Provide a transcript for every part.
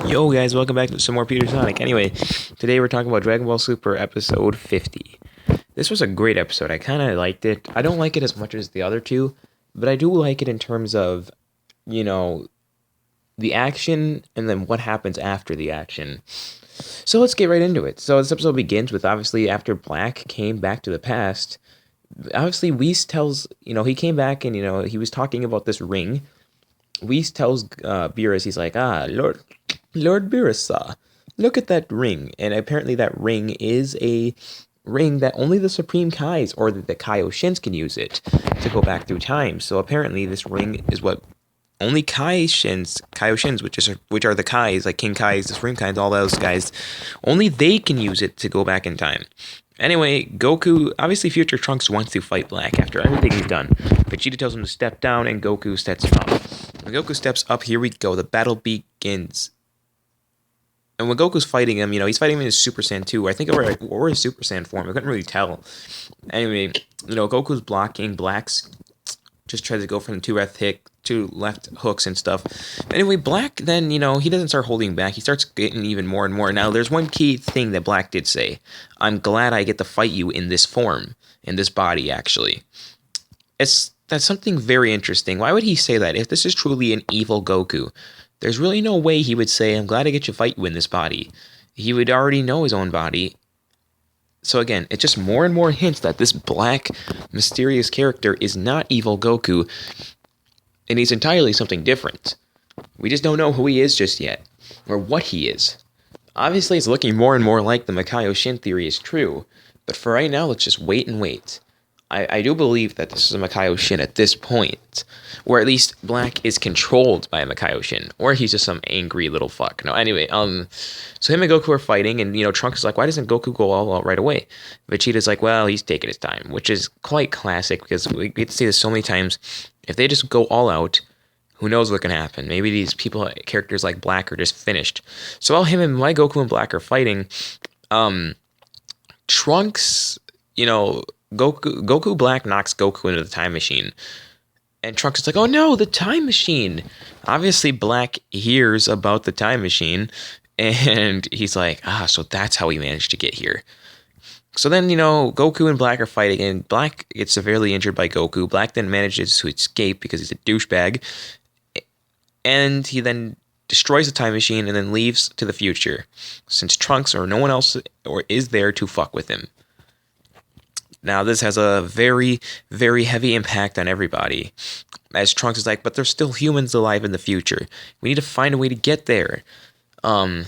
Yo guys, welcome back to some more Peter Sonic. Anyway, today we're talking about Dragon Ball Super episode 50. This was a great episode. I kind of liked it. I don't like it as much as the other two, but I do like it in terms of, you know, the action and then what happens after the action. So let's get right into it. So this episode begins with obviously after Black came back to the past. Obviously, Whis tells, he came back and, he was talking about this ring. Whis tells Beerus, he's like, Lord Beerus, look at that ring. And apparently that ring is a ring that only the Supreme Kais or the Kaioshins can use it to go back through time. So apparently this ring is what only Kaioshins, which are the Kais, like King Kais, the Supreme Kais, all those guys, only they can use it to go back in time. Anyway, Goku, obviously Future Trunks wants to fight Black after everything he's done. Vegeta tells him to step down and Goku steps up. When Goku steps up, here we go, the battle begins. And when Goku's fighting him, he's fighting him in his Super Saiyan 2. I think or his Super Saiyan form. I couldn't really tell. Anyway, Goku's blocking. Black's just tries to go for the two left hooks and stuff. Anyway, Black then, he doesn't start holding back. He starts getting even more and more. Now, there's one key thing that Black did say. I'm glad I get to fight you in this form, in this body, actually. That's something very interesting. Why would he say that? If this is truly an evil Goku, there's really no way he would say, I'm glad I get to fight you in this body. He would already know his own body. So again, it's just more and more hints that this black, mysterious character is not evil Goku, and he's entirely something different. We just don't know who he is just yet, or what he is. Obviously, it's looking more and more like the Makaio Shin theory is true, but for right now, let's just wait and wait. I do believe that this is a Makaio Shin at this point, or at least Black is controlled by a Makaio Shin, or he's just some angry little fuck. No, anyway, so him and Goku are fighting, and Trunks is like, why doesn't Goku go all out right away? Vegeta's like, well, he's taking his time, which is quite classic because we get to see this so many times. If they just go all out, who knows what can happen? Maybe these characters like Black are just finished. So while Goku and Black are fighting, Trunks, Goku Black knocks Goku into the time machine. And Trunks is like, oh no, the time machine. Obviously, Black hears about the time machine. And he's like, so that's how we managed to get here. So then, Goku and Black are fighting. And Black gets severely injured by Goku. Black then manages to escape because he's a douchebag. And he then destroys the time machine and then leaves to the future. Since Trunks or no one else is there to fuck with him. Now, this has a very, very heavy impact on everybody. As Trunks is like, but there's still humans alive in the future. We need to find a way to get there. So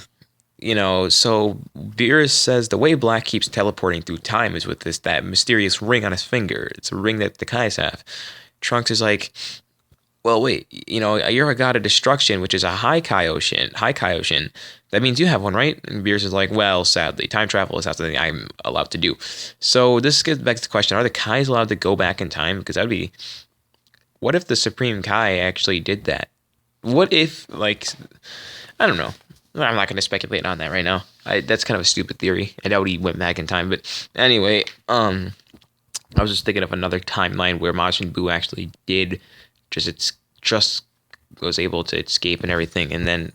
Beerus says the way Black keeps teleporting through time is with that mysterious ring on his finger. It's a ring that the Kais have. Trunks is like, well, wait, you're a god of destruction, which is a high Kaioshin. That means you have one, right? And Beerus is like, well, sadly, time travel is not something I'm allowed to do. So this gets back to the question, are the Kais allowed to go back in time? Because what if the Supreme Kai actually did that? What if, I don't know. I'm not going to speculate on that right now. That's kind of a stupid theory. I doubt he went back in time. But anyway, I was just thinking of another timeline where Majin Buu actually did just was able to escape and everything, and then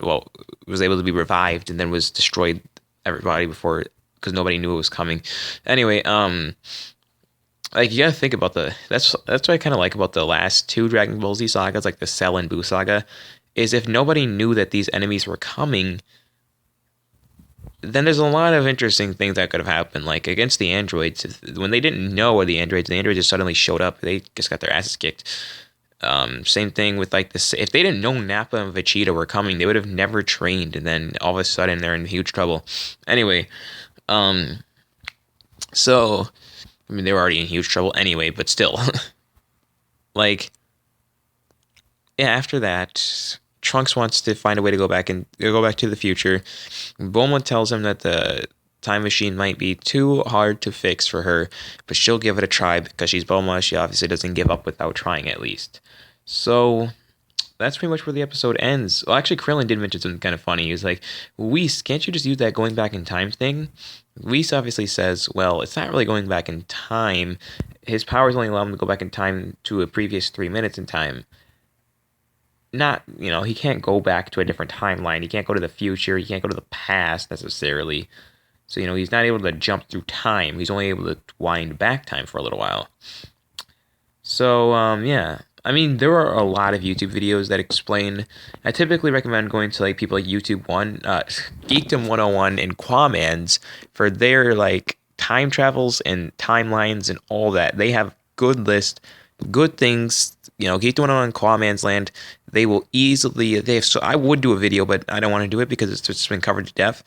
was able to be revived, and then was destroyed everybody before because nobody knew it was coming. Anyway, you gotta think about that's what I kind of like about the last two Dragon Ball Z sagas, like the Cell and Buu saga, is if nobody knew that these enemies were coming, then there's a lot of interesting things that could have happened, like against the androids. When they didn't know the androids just suddenly showed up. They just got their asses kicked. Same thing with this. If they didn't know Nappa and Vegeta were coming, they would have never trained, and then all of a sudden they're in huge trouble. Anyway, so they were already in huge trouble anyway, but still, after that, Trunks wants to find a way to go back to the future. Bulma tells him that the time machine might be too hard to fix for her, but she'll give it a try because she's Bulma. She obviously doesn't give up without trying at least. So that's pretty much where the episode ends. Well, actually, Krillin did mention something kind of funny. He was like, Whis, can't you just use that going back in time thing? Whis obviously says, well, it's not really going back in time. His powers only allow him to go back in time to a previous 3 minutes in time. not, he can't go back to a different timeline. He can't go to the future. He can't go to the past necessarily. So, he's not able to jump through time. He's only able to wind back time for a little while. So, yeah. I mean, there are a lot of YouTube videos that explain. I typically recommend going to like people like YouTube One, Geekdom 101, and Quamans for their like time travels and timelines and all that. They have good list, good things. Geekdom 101 and Quaman's Land. They will easily. They have. So I would do a video, but I don't want to do it because it's just been covered to death.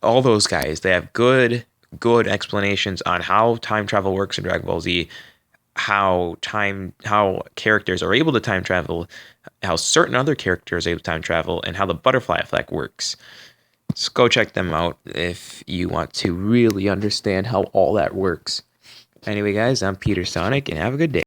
All those guys, they have good explanations on how time travel works in Dragon Ball Z, how characters are able to time travel, how certain other characters are able to time travel, and how the butterfly effect works. So go check them out if you want to really understand how all that works. Anyway, guys, I'm Peter Sonic, and have a good day.